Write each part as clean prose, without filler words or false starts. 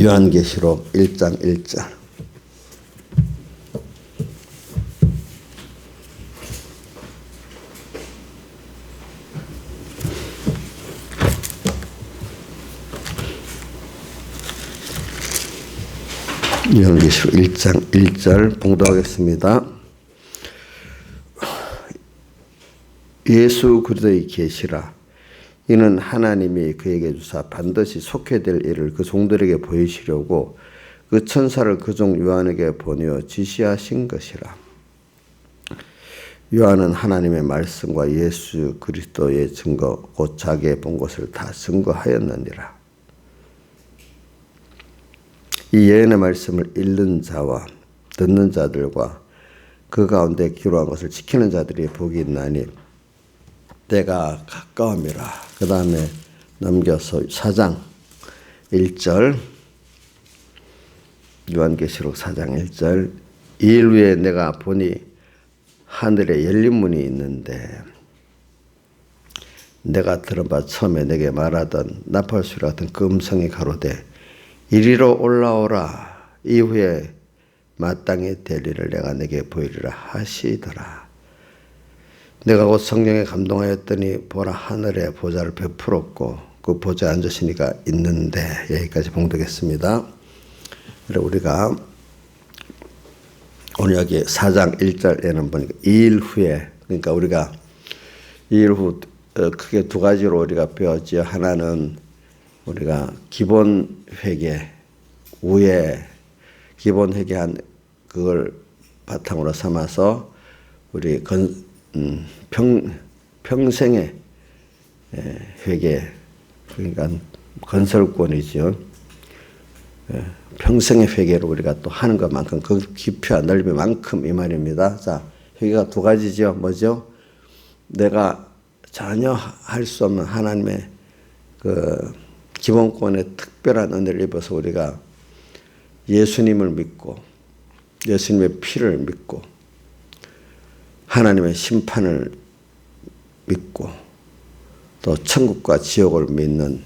요한계시록 1장 1절. 요한계시록 1장 1절 봉독하겠습니다. 예수 그리스도의 계시라. 이는 하나님이 그에게 주사 반드시 속해 될 일을 그 종들에게 보이시려고 그 천사를 그 종 요한에게 보내어 지시하신 것이라. 요한은 하나님의 말씀과 예수 그리스도의 증거 곧 자기의 본 것을 다 증거하였느니라. 이 예언의 말씀을 읽는 자와 듣는 자들과 그 가운데 기록한 것을 지키는 자들이 복이 있나니 때가 가까움이라. 그 다음에 넘겨서 4장 1절, 요한계시록 4장 1절. 이 일 후에 내가 보니 하늘에 열린 문이 있는데 내가 들은 바 처음에 내게 말하던 나팔소리 같은 그 음성이 가로되 이리로 올라오라. 이후에 마땅히 될 일을 내가 내게 보이리라 하시더라. 내가 곧 성령에 감동하였더니 보라 하늘에 보좌를 베풀었고 그 보좌에 앉으시니가 있는데. 여기까지 봉독했습니다. 우리가 오늘 여기 4장 1절에는 보니까 이 일 후에, 그러니까 우리가 이 일 후 크게 두 가지로 우리가 배웠지요. 하나는 우리가 기본 회개, 우에 기본 회개한 그걸 바탕으로 삼아서 우리 평생의 회개, 그러니까 건설권이죠. 평생의 회개를 우리가 또 하는 것만큼 그 깊이와 넓이만큼 이 말입니다. 자, 회개가 두 가지죠. 뭐죠? 내가 전혀 할 수 없는 하나님의 그 기본권의 특별한 은혜를 입어서 우리가 예수님을 믿고 예수님의 피를 믿고 하나님의 심판을 믿고 또 천국과 지옥을 믿는,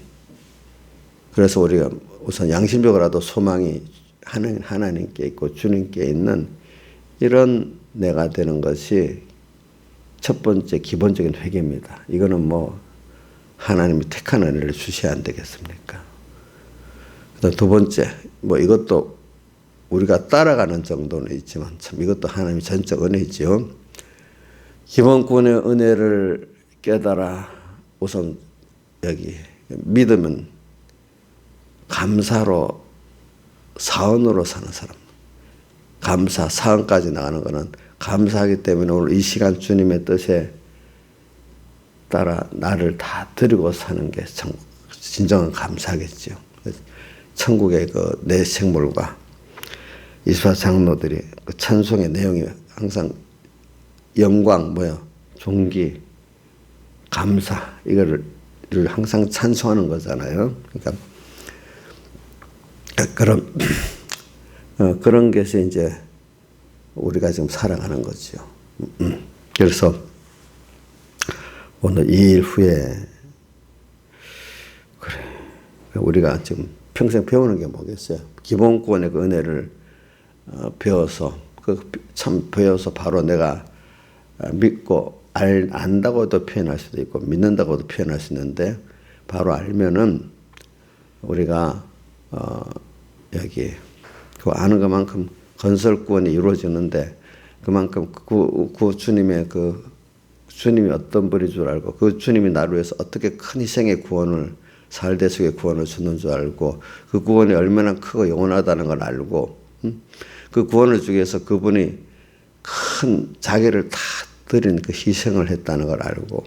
그래서 우리가 우선 양심적으로라도 소망이 하나님께 있고 주님께 있는 이런 내가 되는 것이 첫 번째 기본적인 회개입니다. 이거는 뭐 하나님이 택한 은혜를 주셔야 안 되겠습니까? 그다음 두 번째, 뭐 이것도 우리가 따라가는 정도는 있지만 참 이것도 하나님의 전적 은혜죠. 기본권의 은혜를 깨달아 우선 여기 믿으면 감사로 사언으로 사는 사람, 감사 사언까지 나가는 것은 감사하기 때문에 오늘 이 시간 주님의 뜻에 따라 나를 다 드리고 사는 게 진정한 감사겠죠. 천국의 그 내 생물과 이스라 장로들이 그 찬송의 내용이 항상 영광, 존귀, 감사, 이거를 항상 찬송하는 거잖아요. 그러니까 그런 것이 이제 우리가 지금 살아가는 거죠. 그래서 오늘 이 일 후에 그래 우리가 지금 평생 배우는 게 뭐겠어요? 기본권의 그 은혜를 배워서 배워서 바로 내가 믿고 안다고도 표현할 수도 있고 믿는다고도 표현할 수 있는데, 바로 알면은 우리가 여기 그 아는 것만큼 건설권이 이루어지는데, 그만큼 그 주님의 주님이 어떤 분인 줄 알고 그 주님이 나를 위해서 어떻게 큰 희생의 구원을 살대속의 구원을 주는 줄 알고 그 구원이 얼마나 크고 영원하다는 걸 알고 그 구원을 주기 위해서 그분이 큰 자기를 다 드린 그 희생을 했다는 걸 알고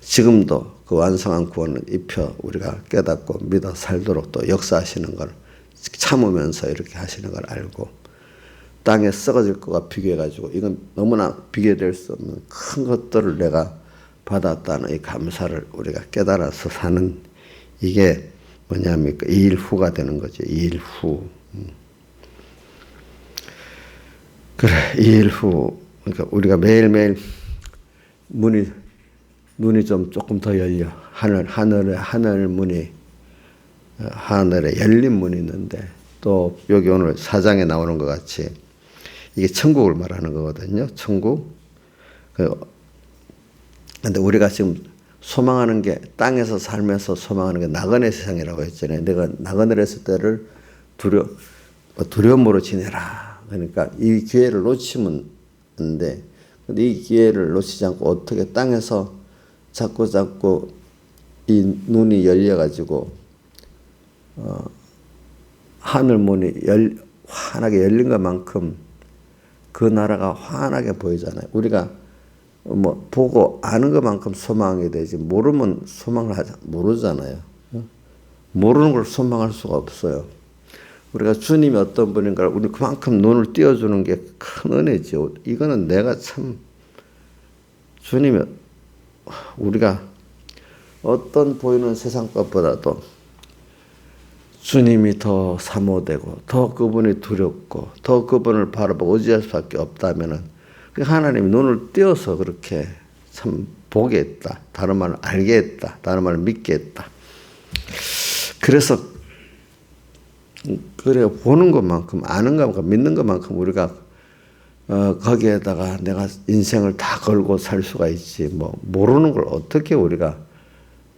지금도 그 완성한 구원을 입혀 우리가 깨닫고 믿어 살도록 또 역사하시는 걸 참으면서 이렇게 하시는 걸 알고 땅에 썩어질 것과 비교해가지고 이건 너무나 비교될 수 없는 큰 것들을 내가 받았다는 이 감사를 우리가 깨달아서 사는, 이게 뭐냐면 이 일 후가 되는 거죠. 이 일 후. 그래, 이 일 후. 그러니까 우리가 매일매일 눈이 좀 조금 더 열려. 하늘 문이 하늘에 열린 문이 있는데 또 여기 오늘 4장에 나오는 것 같이 이게 천국을 말하는 거거든요. 천국. 근데 우리가 지금 소망하는 게 땅에서 살면서 소망하는 게 나그네 세상이라고 했잖아요. 내가 나그네를 했을 때를 두려움으로 지내라. 그러니까 이 기회를 놓치면 안 돼. 근데 이 기회를 놓치지 않고 어떻게 땅에서 자꾸 이 눈이 열려가지고 하늘 문이 환하게 열린 것만큼 그 나라가 환하게 보이잖아요. 우리가 뭐 보고 아는 것만큼 소망하게 되지 모르면 소망을 모르잖아요. 모르는 걸 소망할 수가 없어요. 우리가 주님이 어떤 분인가를 우리 그만큼 눈을 띄워주는 게 큰 은혜죠. 이거는 내가 참 주님이 우리가 어떤 보이는 세상 것보다도 주님이 더 사모되고 더 그분이 두렵고 더 그분을 바라보고 의지할 수밖에 없다면은 하나님이 눈을 띄어서 그렇게 참 보게 했다. 다른 말로 알게 했다. 다른 말로 믿게 했다. 그래서 그래 보는 것만큼 아는 것만큼 믿는 것만큼 우리가 거기에다가 내가 인생을 다 걸고 살 수가 있지. 뭐 모르는 걸 어떻게 우리가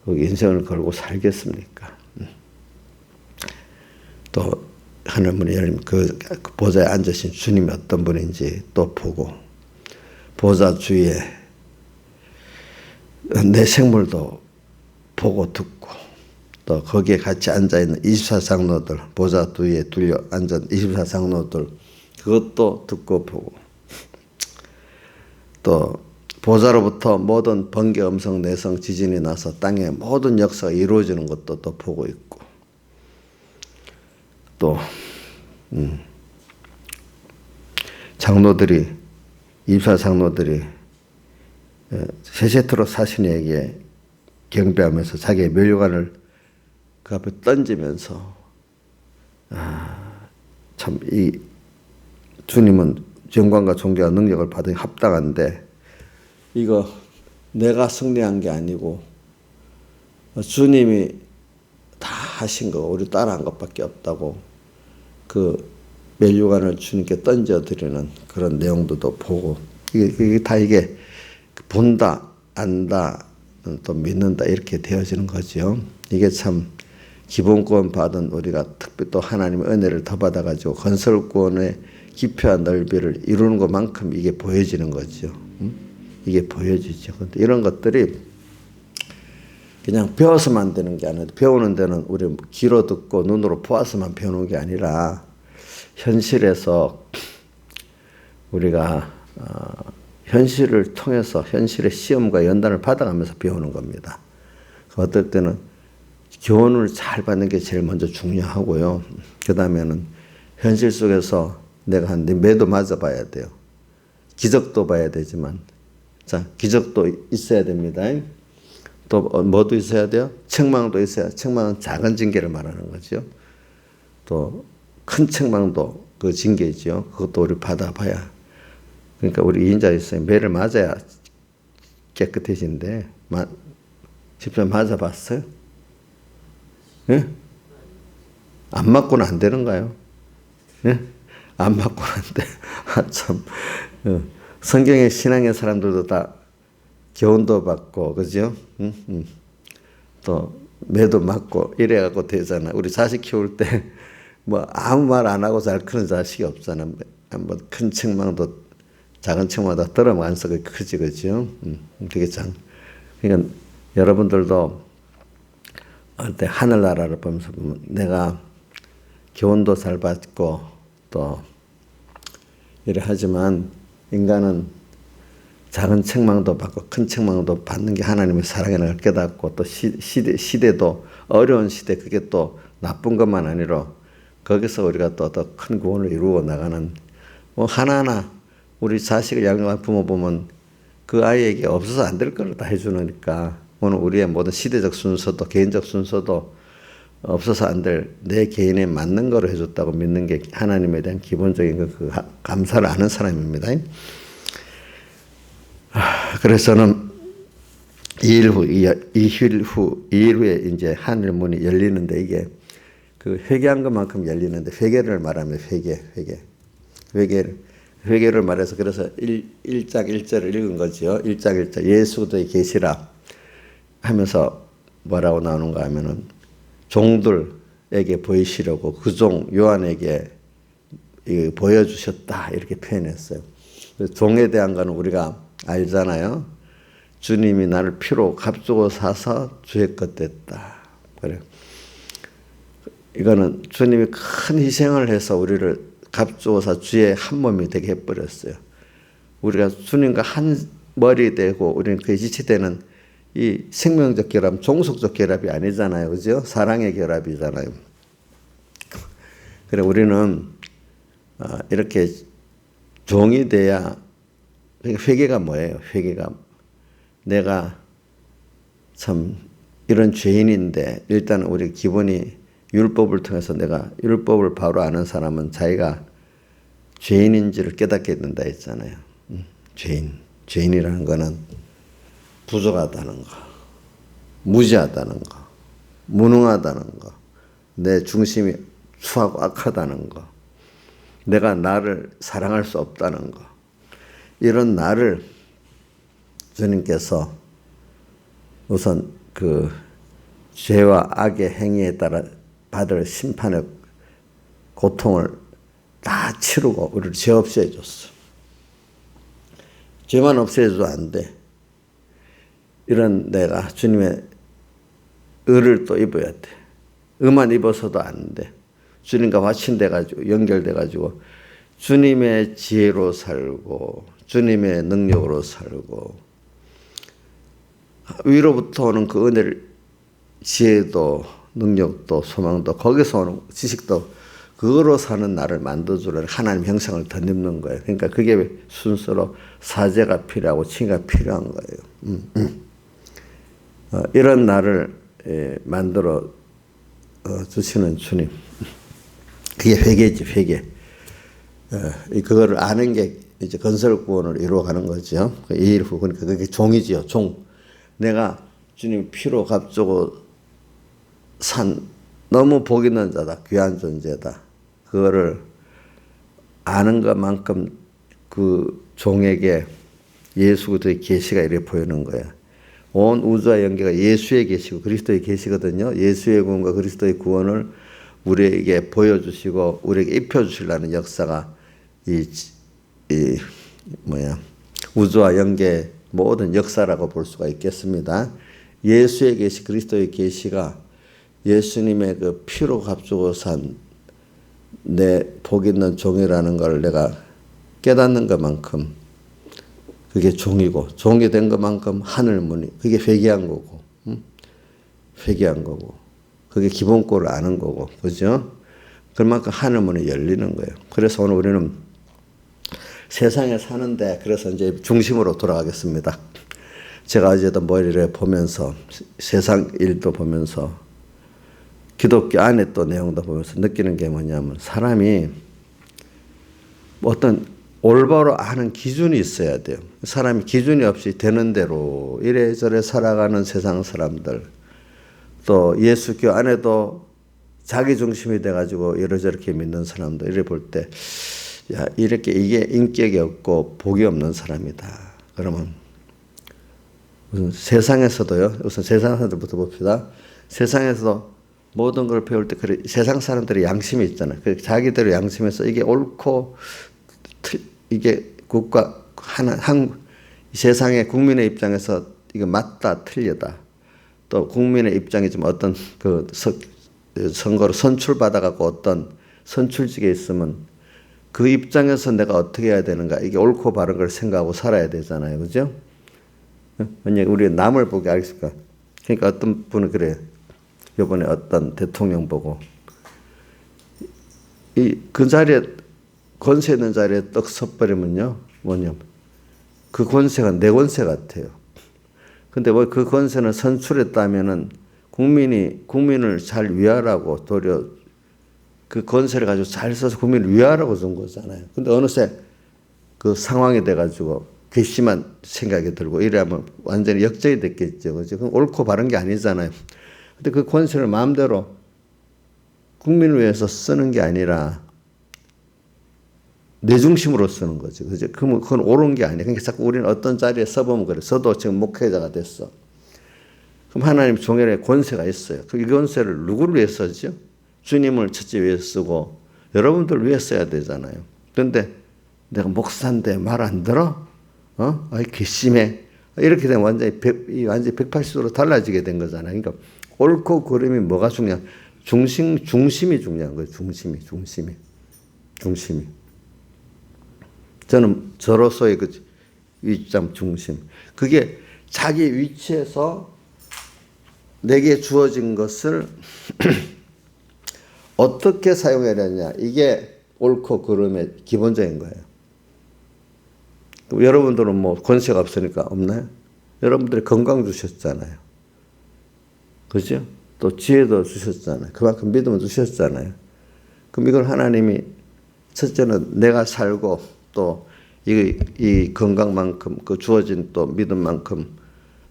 인생을 걸고 살겠습니까? 또 하늘문이 열리면 그 보좌에 앉으신 주님이 어떤 분인지 또 보고 보좌 주위에 내 생물도 보고 듣고 또 거기에 같이 앉아있는 24장로들 보좌 뒤에 둘려 앉은 24장로들 그것도 듣고 보고 또 보좌로부터 모든 번개 음성 내성 지진이 나서 땅의 모든 역사가 이루어지는 것도 또 보고 있고 또 장로들이 24장로들이 세세토록 사신에게 경배하면서 자기의 멸류관을 그 앞에 던지면서 참 이 주님은 영광과 존귀와 능력을 받으니 합당한데 이거 내가 승리한 게 아니고 주님이 다 하신 거 우리 따라한 것밖에 없다고 그 멸류관을 주님께 던져드리는 그런 내용들도 보고 이게 다 이게 본다 안다 또 믿는다 이렇게 되어지는 거죠. 이게 참 기본권 받은 우리가 특별히 또 하나님의 은혜를 더 받아가지고 건설권의 깊이와 넓이를 이루는 것만큼 이게 보여지는 거죠. 이게 보여지죠. 근데 이런 것들이 그냥 배워서만 되는 게 아니라 배우는 데는 우리 귀로 듣고 눈으로 보아서만 배우는 게 아니라 현실에서 우리가 현실을 통해서 현실의 시험과 연단을 받아가면서 배우는 겁니다. 어떨 때는 교훈을 잘 받는 게 제일 먼저 중요하고요. 그 다음에는 현실 속에서 내가 한 매도 맞아봐야 돼요. 기적도 봐야 되지만 자 기적도 있어야 됩니다. 또 뭐도 있어야 돼요? 책망도 있어야. 책망은 작은 징계를 말하는 거죠. 또 큰 책망도 그 징계죠. 그것도 우리 받아봐야. 그러니까 우리 이인자 있어요. 매를 맞아야 깨끗해진대. 집사님 맞아봤어요? 예? 안 맞고는 안 되는가요? 예? 안 맞고는 안 돼. 참. 성경의 신앙의 사람들도 다 교훈도 받고, 그죠? 또, 매도 맞고, 이래갖고 되잖아. 우리 자식 키울 때, 뭐, 아무 말 안 하고 잘 크는 자식이 없잖아. 뭐, 큰 책망도, 작은 책망도 들어가면서 크지, 그죠? 그게 참. 그러니까, 여러분들도, 어때, 하늘나라를 보면서 보면, 내가 교훈도 잘 받고, 또, 이래 하지만, 인간은 작은 책망도 받고 큰 책망도 받는 게 하나님의 사랑이라는 걸 깨닫고 또 시대도 어려운 시대 그게 또 나쁜 것만 아니라 거기서 우리가 또 더 큰 구원을 이루어 나가는 뭐 하나하나 우리 자식을 양육한 부모 보면 그 아이에게 없어서 안 될 걸 다 해주니까 오늘 우리의 모든 시대적 순서도 개인적 순서도 없어서 안 될 내 개인에 맞는 거로 해줬다고 믿는 게 하나님에 대한 기본적인 그 감사를 아는 사람입니다. 그래서는 2일 후에 이제 하늘 문이 열리는데 이게 그 회개한 것만큼 열리는데 회개를 말하면 회개를 말해서 그래서 1장 1절을 읽은 거죠. 1장 1절 예수의 계시라 하면서 뭐라고 나오는가 하면은 종들에게 보이시려고 그 종 요한에게 보여주셨다 이렇게 표현했어요. 종에 대한 거는 우리가 알잖아요. 주님이 나를 피로 값주고 사서 주의 것 됐다. 그래. 이거는 주님이 큰 희생을 해서 우리를 값주고 사 주의 한 몸이 되게 해버렸어요. 우리가 주님과 한 머리 되고 우리는 그에 지치되는 이 생명적 결합, 종속적 결합이 아니잖아요. 그죠? 사랑의 결합이잖아요. 그래, 우리는 이렇게 종이 돼야, 회개가 뭐예요? 회개가 내가 참 이런 죄인인데 일단 우리 기본이 율법을 통해서 내가 율법을 바로 아는 사람은 자기가 죄인인지를 깨닫게 된다 했잖아요. 죄인이라는 거는 부족하다는 거, 무지하다는 거, 무능하다는 거, 내 중심이 추하고 악하다는 거, 내가 나를 사랑할 수 없다는 거, 이런 나를 주님께서 우선 그 죄와 악의 행위에 따라 받을 심판의 고통을 다 치르고 우리를 죄 없이 해줬어. 죄만 없애줘도 안 돼. 이런 내가 주님의 의를 또 입어야 돼. 의만 입어서도 안 돼. 주님과 화친돼가지고 연결돼가지고 주님의 지혜로 살고 주님의 능력으로 살고 위로부터 오는 그 은혜를 지혜도 능력도 소망도 거기서 오는 지식도 그거로 사는 나를 만들어주려는 하나님 형상을 덧입는 거예요. 그러니까 그게 순서로 사죄가 필요하고 칭의가 필요한 거예요. 이런 나를 만들어 주시는 주님. 그게 회개지, 회개. 그거를 아는 게 이제 건설 구원을 이루어가는 거죠. 그러니까 그게 종이지요, 종. 내가 주님 피로 값주고 산 너무 복 있는 자다, 귀한 존재다. 그거를 아는 것만큼 그 종에게 예수 그리스도의 계시가 이렇게 보이는 거야. 온 우주와 연계가 예수의 계시고 그리스도의 계시거든요. 예수의 구원과 그리스도의 구원을 우리에게 보여주시고 우리에게 입혀주시려는 역사가 우주와 연계 모든 역사라고 볼 수가 있겠습니다. 예수의 계시, 그리스도의 계시가 예수님의 그 피로 값주고 산 내 복 있는 종이라는 걸 내가 깨닫는 것만큼 그게 종이고 종이 된 것만큼 하늘문이 그게 회개한 거고 회개한 거고 그게 기본권을 아는 거고 그죠? 그만큼 하늘문이 열리는 거예요. 그래서 오늘 우리는 세상에 사는데 그래서 이제 중심으로 돌아가겠습니다. 제가 어제도 머리를 보면서 세상 일도 보면서 기독교 안에 또 내용도 보면서 느끼는 게 뭐냐면 사람이 어떤 올바로 아는 기준이 있어야 돼요. 사람이 기준이 없이 되는 대로 이래저래 살아가는 세상 사람들 또 예수교 안에도 자기 중심이 돼가지고 이러저렇게 믿는 사람들 이래 볼 때 야, 이렇게 이게 인격이 없고 복이 없는 사람이다. 그러면 우선 세상에서도요. 우선 세상 사람들부터 봅시다. 세상에서 모든 걸 배울 때 그래 세상 사람들의 양심이 있잖아요. 자기들의 양심에서 이게 옳고 이게 국가 세상의 국민의 입장에서 이거 맞다 틀리다. 또 국민의 입장이지만 어떤 그 선거로 선출받아 갖고 어떤 선출직에 있으면 그 입장에서 내가 어떻게 해야 되는가 이게 옳고 바른 걸 생각하고 살아야 되잖아요. 그죠? 만약에 우리 남을 보게 알겠습니까? 그러니까 어떤 분은 그래요. 이번에 어떤 대통령 보고 그 자리에 권세 있는 자리에 떡 섰버리면요 뭐냐면 그 권세가 내 권세 같아요. 근데 뭐 그 권세는 선출했다면은 국민을 잘 위하라고 도리어 그 권세를 가지고 잘 써서 국민을 위하라고 준 거잖아요. 근데 어느새 그 상황이 돼가지고 괘씸한 생각이 들고 이래하면 완전히 역적이 됐겠죠. 그죠? 옳고 바른 게 아니잖아요. 근데 그 권세를 마음대로 국민을 위해서 쓰는 게 아니라 내 중심으로 쓰는 거지. 그죠? 그건 옳은 게 아니야. 그러니까 자꾸 우리는 어떤 자리에 서보면 그래. 저도 지금 목회자가 됐어. 그럼 하나님 종현의 권세가 있어요. 그 권세를 누구를 위해 쓰죠? 주님을 첫째 위해 쓰고 여러분들 위해 써야 되잖아요. 그런데 내가 목사인데 말 안 들어? 아이 괘씸해. 이렇게 되면 완전히 180도로 달라지게 된 거잖아요. 그러니까 옳고 그름이 뭐가 중요한? 중심이 중요한 거예요. 중심이. 저는 저로서의 그 위점 중심. 그게 자기 위치에서 내게 주어진 것을 어떻게 사용해야 되느냐. 이게 옳고 그름의 기본적인 거예요. 여러분들은 뭐 권세가 없으니까 없나요? 여러분들이 건강 주셨잖아요. 그죠? 또 지혜도 주셨잖아요. 그만큼 믿음을 주셨잖아요. 그럼 이걸 하나님이 첫째는 내가 살고 또 이 건강만큼 그 주어진 또 믿음만큼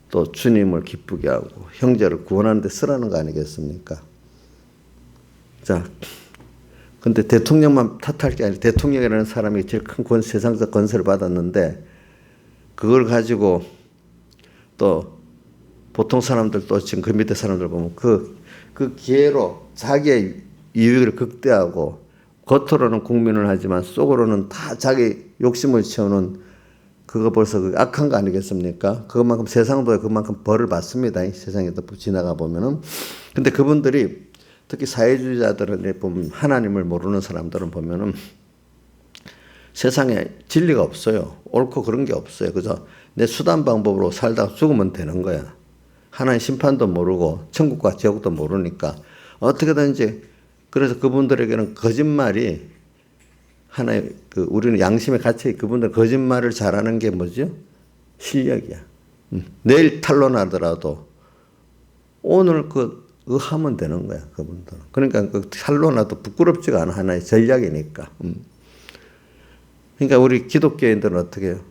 또 주님을 기쁘게 하고 형제를 구원하는 데 쓰라는 거 아니겠습니까? 자, 근데 대통령만 탓할 게 아니라 대통령이라는 사람이 제일 큰 세상적 권세를 받았는데 그걸 가지고 또 보통 사람들 또 지금 그 밑에 사람들 보면 그 기회로 자기의 이익을 극대화하고 겉으로는 국민을 하지만 속으로는 다 자기 욕심을 채우는 그거 벌써 그 악한 거 아니겠습니까? 그것만큼 세상도 그만큼 벌을 받습니다. 이 세상에 지나가 보면은. 근데 그분들이 특히 사회주의자들은 보면 하나님을 모르는 사람들은 보면은 세상에 진리가 없어요. 옳고 그런 게 없어요. 그저 내 수단 방법으로 살다가 죽으면 되는 거야. 하나님 심판도 모르고 천국과 지옥도 모르니까 어떻게든지 그래서 그분들에게는 거짓말이 하나의 우리는 양심에 갇혀 그분들 거짓말을 잘하는 게 뭐죠? 실력이야. 내일 탄론하더라도 오늘 하면 되는 거야 그분들은. 그러니까 그 탄론하도 부끄럽지가 않아. 하나의 전략이니까. 그러니까 우리 기독교인들은 어떻게 해요?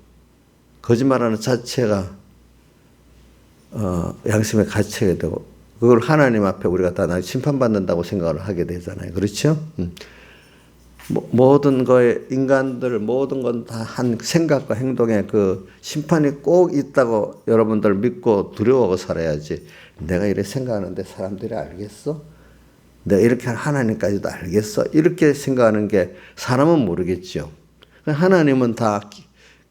거짓말하는 자체가 양심에 갇히게 되고 그걸 하나님 앞에 우리가 다 심판받는다고 생각을 하게 되잖아요. 그렇죠? 모든 거에 인간들 모든 건 다 한 생각과 행동에 그 심판이 꼭 있다고 여러분들 믿고 두려워하고 살아야지. 내가 이렇게 생각하는데 사람들이 알겠어? 내가 이렇게 하나님까지도 알겠어? 이렇게 생각하는 게 사람은 모르겠죠. 하나님은 다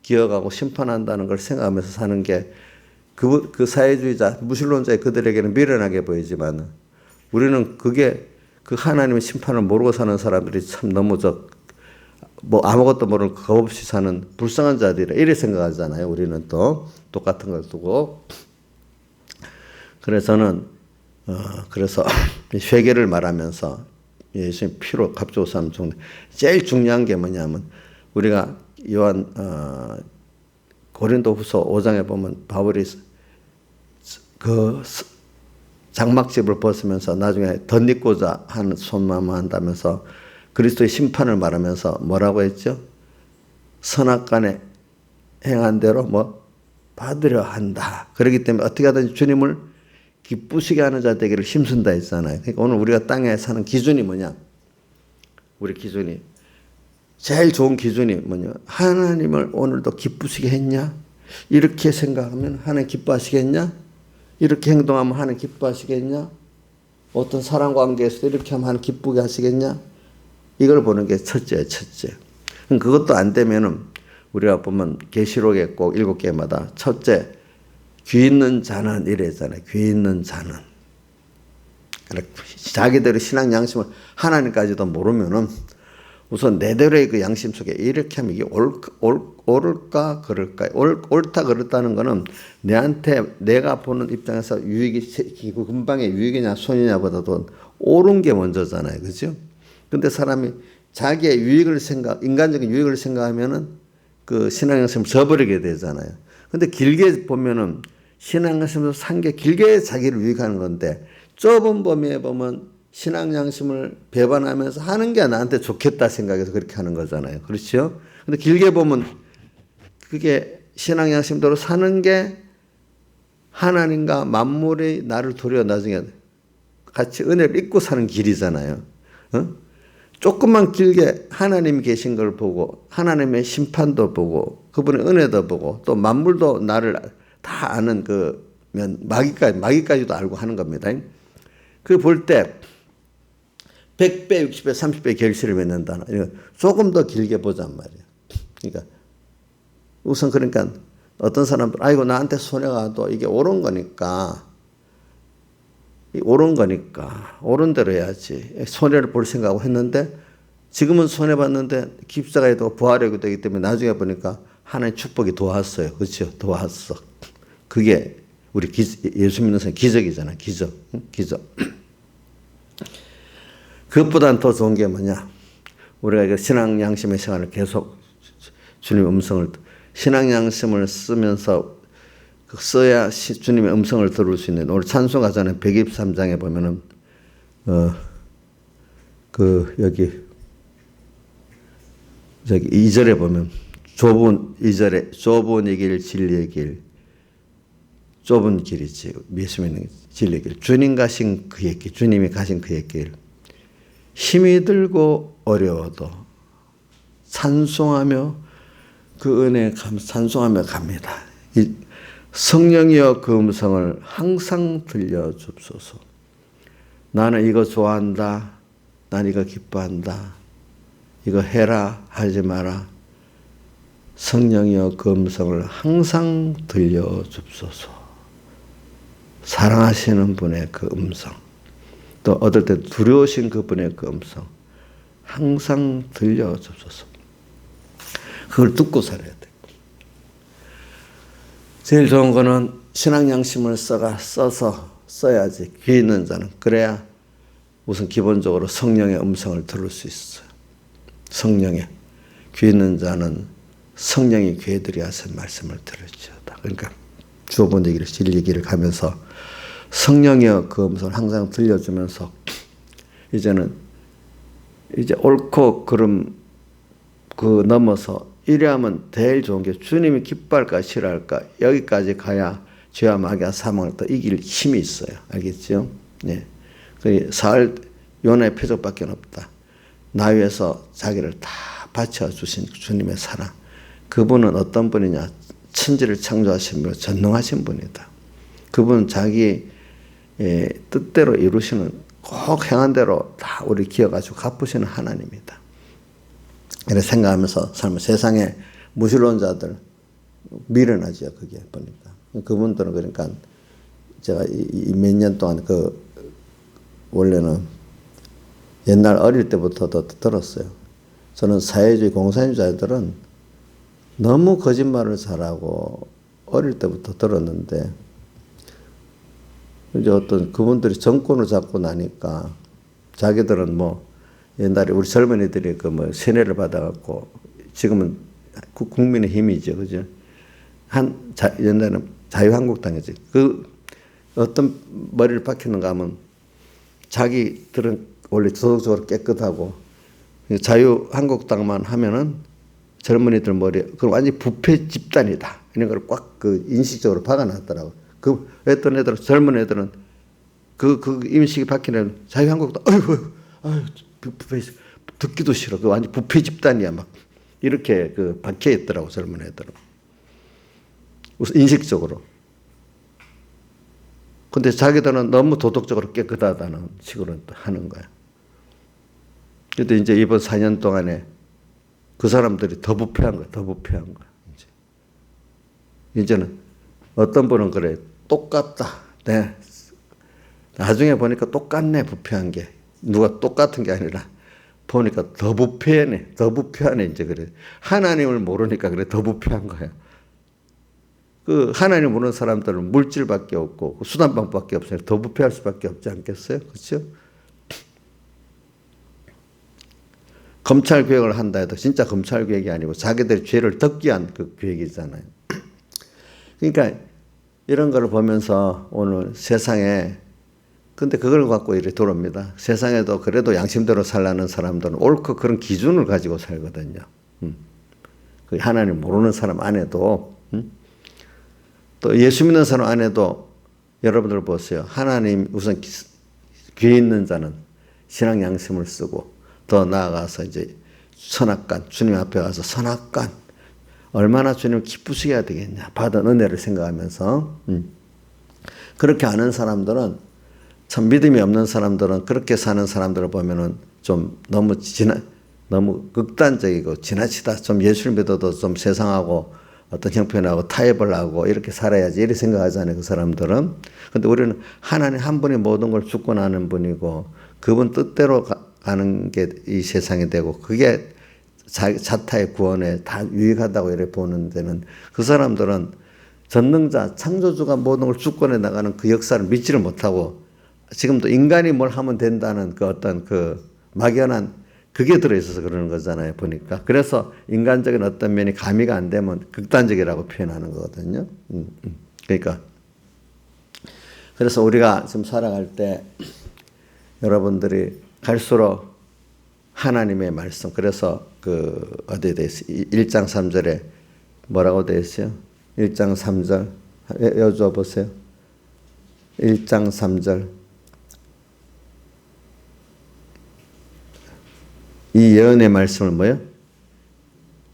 기억하고 심판한다는 걸 생각하면서 사는 게 그 사회주의자, 무신론자의 그들에게는 미련하게 보이지만 우리는 그게 그 하나님의 심판을 모르고 사는 사람들이 참 너무 아무것도 모르는 겁 없이 사는 불쌍한 자들이라 이래 생각하잖아요. 우리는 또 똑같은 걸 두고. 그래서는 그래서 회개를 말하면서 예수님 피로 값주고 사는 중 제일 중요한 게 뭐냐면 우리가 요한 고린도후서 5장에 보면 바울이 그 장막집을 벗으면서 나중에 덧입고자 하는 손만만 한다면서 그리스도의 심판을 말하면서 뭐라고 했죠? 선악간에 행한 대로 받으려 한다. 그렇기 때문에 어떻게 하든지 주님을 기쁘시게 하는 자 되기를 힘쓴다 했잖아요. 그러니까 오늘 우리가 땅에 사는 기준이 뭐냐? 우리 기준이 제일 좋은 기준이 뭐냐? 하나님을 오늘도 기쁘시게 했냐? 이렇게 생각하면 하나님 기뻐하시겠냐? 이렇게 행동하면 하나님 기뻐하시겠냐? 어떤 사랑 관계에서도 이렇게 하면 하나님 기쁘게 하시겠냐? 이걸 보는 게 첫째예요, 첫째. 그것도 안 되면은 우리가 보면 계시록에 꼭 7개마다 첫째, 귀 있는 자는 이래잖아요. 귀 있는 자는. 자기들의 신앙 양심을 하나님까지도 모르면은 우선 내대로의 그 양심 속에 이렇게 하면 이게 옳을까 그럴까 옳다 그렇다는 거는 내한테 내가 보는 입장에서 유익이 금방의 유익이냐 손해냐보다도 옳은 게 먼저잖아요. 그죠? 근데 사람이 자기의 인간적인 유익을 생각하면은 그 신앙 양심을 저버리게 되잖아요. 근데 길게 보면은 신앙 양심에서 산 게 길게 자기를 유익하는 건데 좁은 범위에 보면 신앙 양심을 배반하면서 하는 게 나한테 좋겠다 생각해서 그렇게 하는 거잖아요. 그렇죠? 근데 길게 보면 그게 신앙 양심대로 사는 게 하나님과 만물이 나를 도려 나중에 같이 은혜를 입고 사는 길이잖아요. 조금만 길게 하나님이 계신 걸 보고 하나님의 심판도 보고 그분의 은혜도 보고 또 만물도 나를 다 아는 마귀까지도 알고 하는 겁니다. 그 볼 때 100배, 60배, 30배 결실을 맺는다. 조금 더 길게 보잔 말이에요. 그러니까 우선 그러니까 어떤 사람들 아이고 나한테 손해가 또 이게 옳은 거니까 옳은 대로 해야지. 손해를 볼 생각하고 했는데 지금은 손해봤는데 깁사가 또 부활하게 되기 때문에 나중에 보니까 하나님의 축복이 도왔어요. 그렇죠? 도왔어. 그게 우리 예수 믿는 사람 기적이잖아. 기적. 그것보다는 더 좋은 게 뭐냐. 우리가 신앙 양심의 생활을 계속 주님의 음성을 신앙 양심을 쓰면서 써야 주님의 음성을 들을 수 있는 오늘 찬송가 전에 123장에 보면은 여기 2절에 보면 좁은 이 길 진리의 길 좁은 길이지 예수 믿는 진리의 길 주님이 가신 그의 길 힘이 들고 어려워도 찬송하며 그 은혜에 찬송하며 갑니다. 성령이여 그 음성을 항상 들려줍소서. 나는 이거 좋아한다. 난 이거 기뻐한다. 이거 해라 하지 마라. 성령이여 그 음성을 항상 들려줍소서. 사랑하시는 분의 그 음성. 또 얻을 때 두려우신 그분의 그 음성. 항상 들려줍소서. 그걸 듣고 살아야 돼. 제일 좋은 거는 신앙 양심을 써야지. 귀 있는 자는. 그래야 우선 기본적으로 성령의 음성을 들을 수 있어요. 성령의. 귀 있는 자는 성령이 귀에 들여 하신 말씀을 들을지어다. 그러니까 좁은 얘기를 진리 길을 가면서 성령의 그 음성을 항상 들려주면서 이제 옳고 그름 그 넘어서 이래하면 제일 좋은 게 주님이 기뻐할까 싫어할까 여기까지 가야 죄와 마귀와 사망을 또 이길 힘이 있어요. 알겠죠? 네. 그 사흘 요나의 표적밖에 없다. 나 위해서 자기를 다 바쳐주신 주님의 사랑. 그분은 어떤 분이냐? 천지를 창조하신 분, 전능하신 분이다. 그분은 자기 뜻대로 이루시는 꼭 행한 대로 다 우리 기어가지고 갚으시는 하나님이다. 이렇게 생각하면서 삶을 세상에 무신론 자들 미련하죠. 그게 보니까 그분들은 그러니까 제가 몇 년 동안 원래는 옛날 어릴 때부터 들었어요. 저는 사회주의 공산주의자들은 너무 거짓말을 잘하고 어릴 때부터 들었는데 이제 어떤 그분들이 정권을 잡고 나니까 자기들은 옛날에 우리 젊은이들이 세뇌를 받아갖고 지금은 국민의 힘이죠. 그죠? 옛날에는 자유한국당이지. 어떤 머리를 박히는가 하면 자기들은 원래 도덕적으로 깨끗하고 자유한국당만 하면은 젊은이들 머리에 그럼 완전히 부패 집단이다. 이런 걸 꽉 인식적으로 박아놨더라고. 어떤 애들은 젊은 애들은 그 인식이 박히는 자유한국당 아유 부패 듣기도 싫어. 완전 부패 집단이야 막 이렇게 박혀 있더라고 젊은 애들은. 우선 인식적으로. 근데 자기들은 너무 도덕적으로 깨끗하다는 식으로 하는 거야. 그런데 이제 이번 4년 동안에 그 사람들이 더 부패한 거야. 이제는 어떤 분은 그래. 똑같다. 네. 나중에 보니까 똑같네. 부패한 게. 누가 똑같은 게 아니라 보니까 더 부패하네. 이제 그래. 하나님을 모르니까 그래. 더 부패한 거야. 하나님을 모르는 사람들은 물질밖에 없고 수단방법밖에 없어요. 더 부패할 수밖에 없지 않겠어요? 그렇죠? 검찰 개혁을 한다 해도 진짜 검찰 개혁이 아니고 자기들의 죄를 덮기 위한 그 개혁이잖아요. 그러니까 이런 걸 보면서 오늘 세상에 근데 그걸 갖고 이렇게 돌아옵니다. 세상에도 그래도 양심대로 살라는 사람들은 옳고 그런 기준을 가지고 살거든요. 하나님 모르는 사람 안에도 또 예수 믿는 사람 안에도 여러분들 보세요. 하나님 우선 귀 있는 자는 신앙 양심을 쓰고 더 나아가서 이제 선악간, 주님 앞에 가서 선악간, 얼마나 주님을 기쁘시게 해야 되겠냐. 받은 은혜를 생각하면서. 그렇게 아는 사람들은, 참 믿음이 없는 사람들은 그렇게 사는 사람들을 보면은 좀 너무 극단적이고 지나치다. 좀 예수를 믿어도 좀 세상하고 어떤 형편하고 타협을 하고 이렇게 살아야지 이렇게 생각하잖아요. 그 사람들은. 근데 우리는 하나님 한 분이 모든 걸 주권하는 분이고 그분 뜻대로 가는 게 이 세상이 되고 그게 자타의 구원에 다 유익하다고 이렇게 보는 데는 그 사람들은 전능자, 창조주가 모든 걸 주권해 나가는 그 역사를 믿지를 못하고 지금도 인간이 뭘 하면 된다는 그 어떤 그 막연한 그게 들어있어서 그러는 거잖아요, 보니까. 그래서 인간적인 어떤 면이 가미가 안 되면 극단적이라고 표현하는 거거든요. 그러니까. 그래서 우리가 지금 살아갈 때 여러분들이 갈수록 하나님의 말씀, 그래서 어디에 되어 있어요? 1장 3절에 뭐라고 되어 있어요? 1장 3절. 여쭤 보세요. 1장 3절. 이 예언의 말씀을 뭐예요?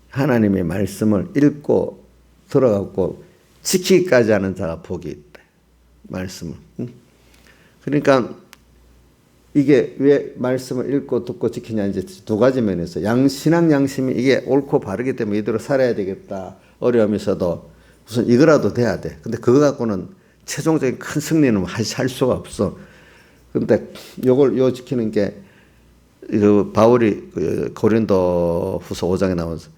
하나님의 말씀을 읽고 들어갖고 지키기까지 하는 자가 복이 있다. 말씀을. 그러니까 이게 왜 말씀을 읽고 듣고 지키냐 이제 두 가지 면에서 신앙 양심이 이게 옳고 바르기 때문에 이대로 살아야 되겠다. 어려움이 있어도 우선 이거라도 돼야 돼. 근데 그거 갖고는 최종적인 큰 승리는 할 수가 없어. 근데 요 지키는 게 바울이 고린도 후서 5장에 나오면서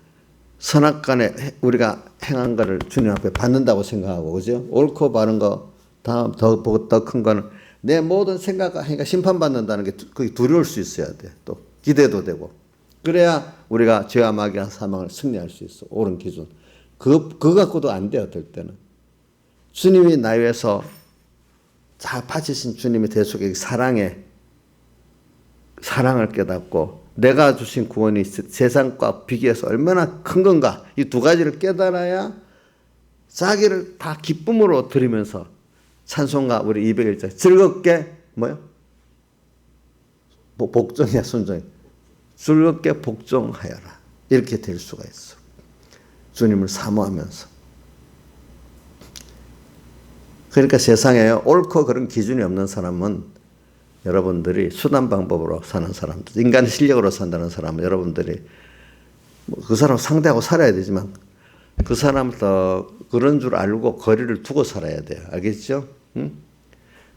선악간에 우리가 행한 거를 주님 앞에 받는다고 생각하고, 그죠? 옳고 바른 거, 다음 더 큰 거는 내 모든 생각하니까 심판받는다는 게 그게 두려울 수 있어야 돼. 또 기대도 되고. 그래야 우리가 죄와 마귀와 사망을 승리할 수 있어. 옳은 기준. 그거 갖고도 안 돼, 어떨 때는. 주님이 나 위해서 다 바치신 주님의 대속의 사랑을 깨닫고 내가 주신 구원이 세상과 비교해서 얼마나 큰 건가. 이 두 가지를 깨달아야 자기를 다 기쁨으로 드리면서 찬송가 우리 201장 즐겁게 뭐요? 복종이야 순종이. 즐겁게 복종하여라. 이렇게 될 수가 있어. 주님을 사모하면서. 그러니까 세상에 옳고 그런 기준이 없는 사람은 여러분들이 수단 방법으로 사는 사람들, 인간의 실력으로 산다는 사람은 여러분들이 그 사람 상대하고 살아야 되지만 그 사람을 더 그런 줄 알고 거리를 두고 살아야 돼요. 알겠죠? 응?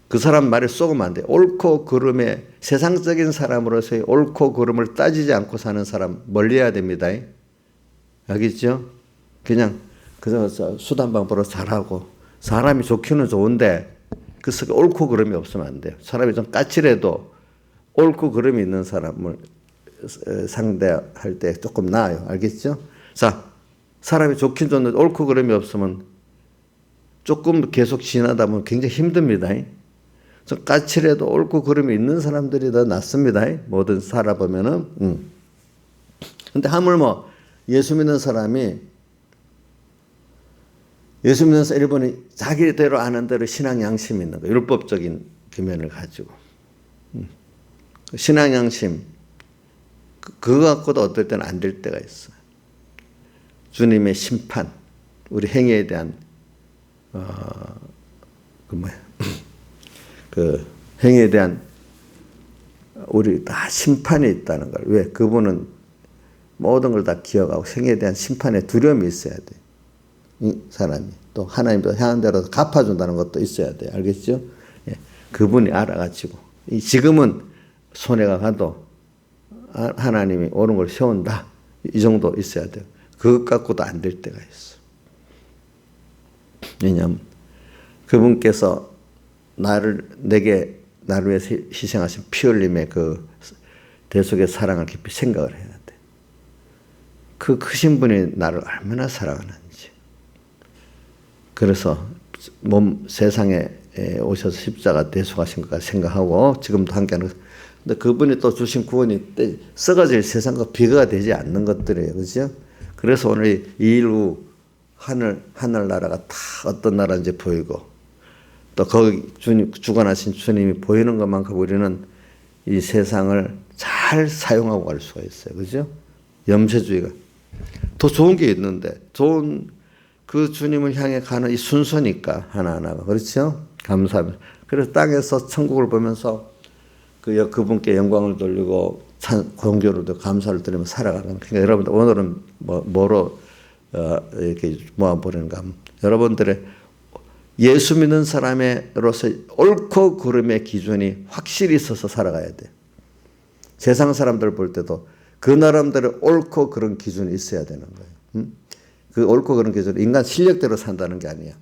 그 사람 말에 속으면 안 돼. 옳고 그름에 세상적인 사람으로서의 옳고 그름을 따지지 않고 사는 사람 멀리해야 됩니다. 알겠죠? 그냥 그래서 수단 방법으로 잘하고 사람이 좋기는 좋은데 그 속에 옳고 그름이 없으면 안 돼요. 사람이 좀 까칠해도 옳고 그름이 있는 사람을 상대할 때 조금 나아요. 알겠죠? 자, 사람이 좋긴 좋은데 옳고 그름이 없으면 조금 계속 지나다 보면 굉장히 힘듭니다. 좀 까칠해도 옳고 그름이 있는 사람들이 더 낫습니다. 뭐든 살아보면은. 근데 하물며 예수 믿는 사람이 예수 믿는 일본이 자기대로 아는 대로 신앙 양심이 있는 거, 율법적인 기면을 가지고. 신앙 양심, 그거 갖고도 어떨 때는 안 될 때가 있어요. 주님의 심판, 우리 행위에 대한, 행위에 대한, 우리 다 심판이 있다는 걸. 왜? 그분은 모든 걸 다 기억하고 행위에 대한 심판에 두려움이 있어야 돼. 이 사람이 또 하나님도 향한 대로 갚아준다는 것도 있어야 돼요. 알겠죠? 예. 그분이 알아가지고 지금은 손해가 가도 하나님이 옳은 걸 세운다. 이 정도 있어야 돼요. 그것 갖고도 안 될 때가 있어. 왜냐하면 그분께서 나를 위해서 희생하신 피 흘림의 그 대속의 사랑을 깊이 생각을 해야 돼. 그 크신 분이 나를 얼마나 사랑하는지. 그래서 세상에 오셔서 십자가 대속하신 것까지 생각하고 지금도 함께하는 것. 근데 그분이 또 주신 구원이 썩어질 세상과 비교가 되지 않는 것들이에요. 그죠? 그래서 오늘 이 일 후 하늘나라가 다 어떤 나라인지 보이고 또 거기 주관하신 주님이 보이는 것만큼 우리는 이 세상을 잘 사용하고 갈 수가 있어요. 그죠? 염세주의가. 더 좋은 게 있는데, 좋은 그 주님을 향해 가는 이 순서니까, 하나하나가. 그렇죠? 감사합니다. 그래서 땅에서 천국을 보면서 그분께 영광을 돌리고 공교로도 감사를 드리며 살아가는. 그러니까 여러분들 오늘은 뭐로 이렇게 모아보는가 하면 여러분들의 예수 믿는 사람으로서 옳고 그름의 기준이 확실히 있어서 살아가야 돼. 세상 사람들 볼 때도 그 나름대로 옳고 그런 기준이 있어야 되는 거예요. 그 옳고 그런 기준, 인간 실력대로 산다는 게 아니야.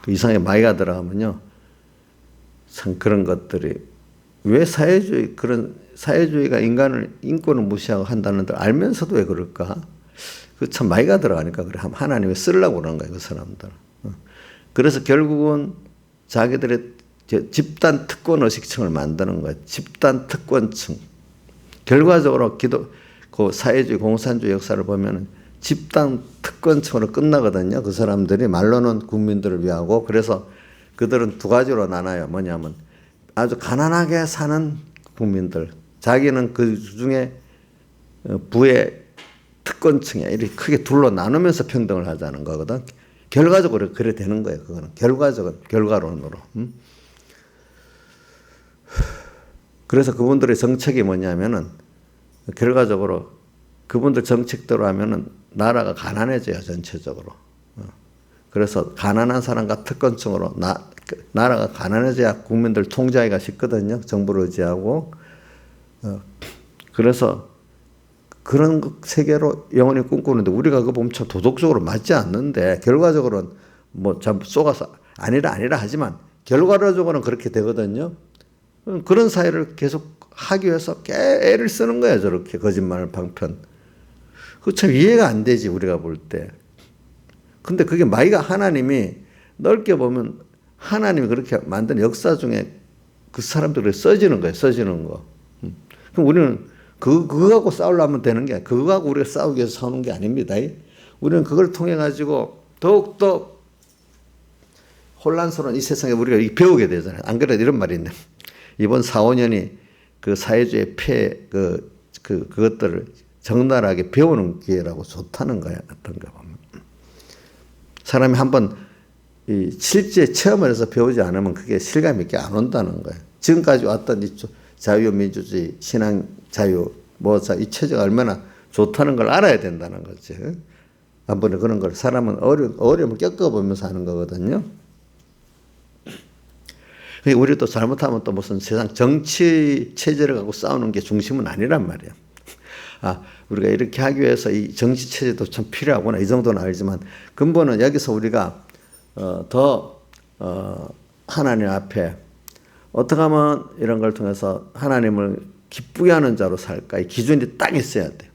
이상하게 마이가 들어가면요, 참 그런 것들이 왜 사회주의가 인권을 무시하고 한다는 걸 알면서도 왜 그럴까? 그 참 마이가 들어가니까 그래. 하나님이 쓰려고 그러는 거예요, 그 사람들. 그래서 결국은 자기들의 집단 특권 의식층을 만드는 거예요. 집단 특권층. 결과적으로 그 사회주의, 공산주의 역사를 보면 집단 특권층으로 끝나거든요. 그 사람들이 말로는 국민들을 위하고, 그래서 그들은 두 가지로 나눠요. 뭐냐면 아주 가난하게 사는 국민들, 자기는 그 중에 부의 특권층에 이렇게 크게 둘로 나누면서 평등을 하자는 거거든. 결과적으로 그래 되는 거예요. 그거는 결과론으로. 그래서 그분들의 정책이 뭐냐면은 결과적으로 그분들 정책대로 하면은 나라가 가난해져요, 전체적으로. 그래서 가난한 사람과 특권층으로 나라가 가난해져야 국민들 통제하기가 쉽거든요. 정부를 의지하고. 그래서 그런 세계로 영원히 꿈꾸는데 우리가 그거 보면 참 도덕적으로 맞지 않는데 결과적으로는 뭐 참 쏘가서 아니라 하지만 결과적으로는 그렇게 되거든요. 그런 사회를 계속 하기 위해서 애를 쓰는 거야, 저렇게 거짓말 방편. 그거 참 이해가 안 되지, 우리가 볼 때. 근데 그게 마이가 하나님이 넓게 보면 하나님이 그렇게 만든 역사 중에 그 사람들이 써지는 거예요, 써지는 거. 그럼 우리는 그거 갖고 싸우려면 되는 게 아니에요. 그거 갖고 우리가 싸우기 위해서 싸우는 게 아닙니다. 우리는 그걸 통해 가지고 더욱더 혼란스러운 이 세상에 우리가 배우게 되잖아요. 안 그래도 이런 말이 있네. 이번 4, 5년이 그 사회주의 그것들을 적나라하게 배우는 기회라고 좋다는 거야. 어떤가 보면. 사람이 한번 실제 체험을 해서 배우지 않으면 그게 실감 있게 안 온다는 거예요. 지금까지 왔던 이 자유민주주의, 신앙 자유, 이 체제가 얼마나 좋다는 걸 알아야 된다는 거지. 한 번에 그런 걸 사람은 어려움을 겪어보면서 하는 거거든요. 우리도 잘못하면 또 무슨 세상 정치 체제를 갖고 싸우는 게 중심은 아니란 말이에요. 우리가 이렇게 하기 위해서 이 정치 체제도 참 필요하구나, 이 정도는 알지만 근본은 여기서 우리가 하나님 앞에 어떻게 하면 이런 걸 통해서 하나님을 기쁘게 하는 자로 살까? 이 기준이 딱 있어야 돼요.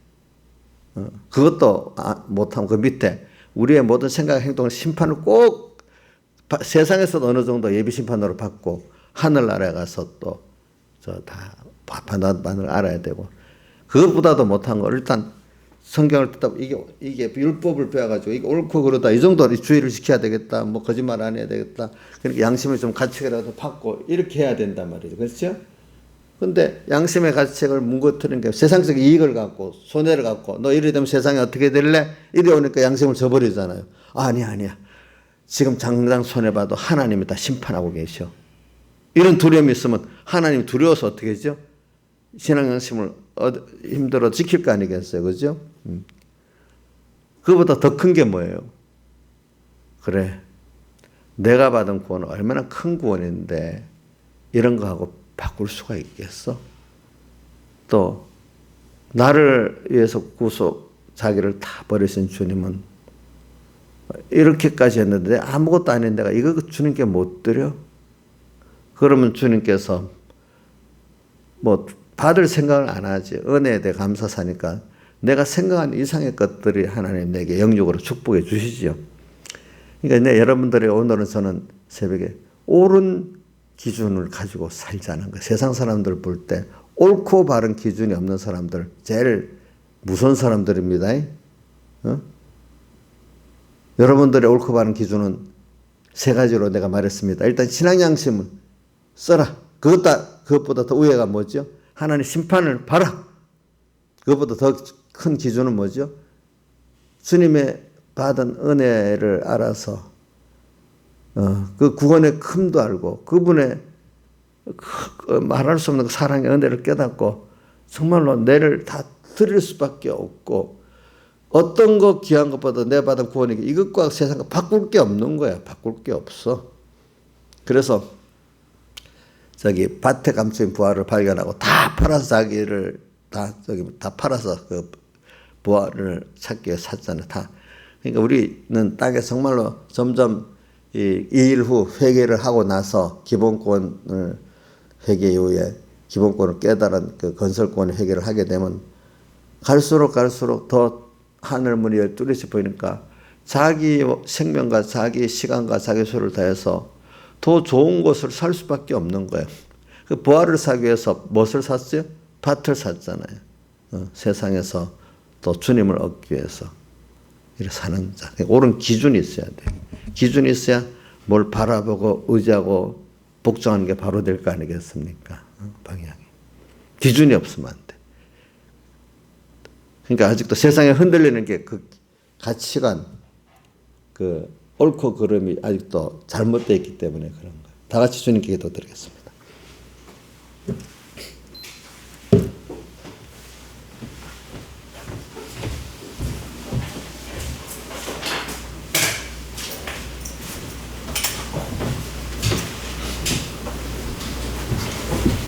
그것도 못하면 그 밑에 우리의 모든 생각, 행동을 심판을 꼭 세상에서도 어느 정도 예비 심판으로 받고 하늘나라에 가서 또 다 판단을 알아야 되고, 그것보다도 못한 거 일단 성경을 듣다 이게 율법을 배워가지고 이게 옳고 그러다 이 정도 주의를 지켜야 되겠다, 뭐 거짓말 안 해야 되겠다, 그러니까 양심을 좀 가책이라도 받고 이렇게 해야 된단 말이죠. 그렇죠? 근데 양심의 가책을 뭉거뜨리는 게 세상적 이익을 갖고 손해를 갖고 너 이래 되면 세상이 어떻게 될래? 이래 오니까 양심을 저버리잖아요. 아니야. 지금 당장 손해봐도 하나님이 다 심판하고 계셔. 이런 두려움이 있으면 하나님 두려워서 어떻게 하죠? 신앙 양심을 힘들어 지킬 거 아니겠어요? 그죠? 그거보다 더 큰 게 뭐예요? 그래, 내가 받은 구원은 얼마나 큰 구원인데 이런 거하고 바꿀 수가 있겠어? 또 나를 위해서 자기를 다 버리신 주님은 이렇게까지 했는데 아무것도 아닌 내가 이거 주님께 못 드려? 그러면 주님께서 뭐 받을 생각을 안 하지. 은혜에 대해 감사사니까 내가 생각한 이상의 것들이 하나님 내게 영육으로 축복해 주시죠. 그러니까 여러분들이 오늘은 저는 새벽에 옳은 기준을 가지고 살자는 거예요. 세상 사람들 볼 때 옳고 바른 기준이 없는 사람들 제일 무서운 사람들입니다. 여러분들의 옳고 바른 기준은 세 가지로 내가 말했습니다. 일단 신앙양심을 써라. 그것보다 더 우회가 뭐죠? 하나님 심판을 봐라. 그것보다 더 큰 기준은 뭐죠? 주님의 받은 은혜를 알아서 그 구원의 큼도 알고 그분의 말할 수 없는 그 사랑의 은혜를 깨닫고 정말로 내를 다 드릴 수밖에 없고 어떤 거 귀한 것보다 내 받은 구원이 이것과 세상과 바꿀 게 없는 거야. 바꿀 게 없어. 그래서 저기 밭에 감추인 부활을 발견하고 다 팔아서 자기를 다 팔아서 그 부활을 찾기 위해 샀잖아요. 다. 그러니까 우리는 땅에 정말로 점점 이 일 후 회개를 하고 나서 기본권을 회개 이후에 기본권을 깨달은 그 건설권의 회개를 하게 되면 갈수록 더 하늘 문이 열두리씩 보이니까 자기 생명과 자기 시간과 자기 수를 다해서 더 좋은 곳을 살 수밖에 없는 거예요. 그 부활을 사기 위해서 무엇을 샀어요? 밭을 샀잖아요. 세상에서 또 주님을 얻기 위해서 이렇게 사는 자. 옳은 기준이 있어야 돼. 기준이 있어야 뭘 바라보고 의지하고 복종하는 게 바로 될 거 아니겠습니까? 방향이. 기준이 없으면 안 돼. 그러니까 아직도 세상에 흔들리는 게 그 가치관, 그 옳고 그름이 아직도 잘못되어 있기 때문에 그런 거예요. 다 같이 주님께 기도드리겠습니다.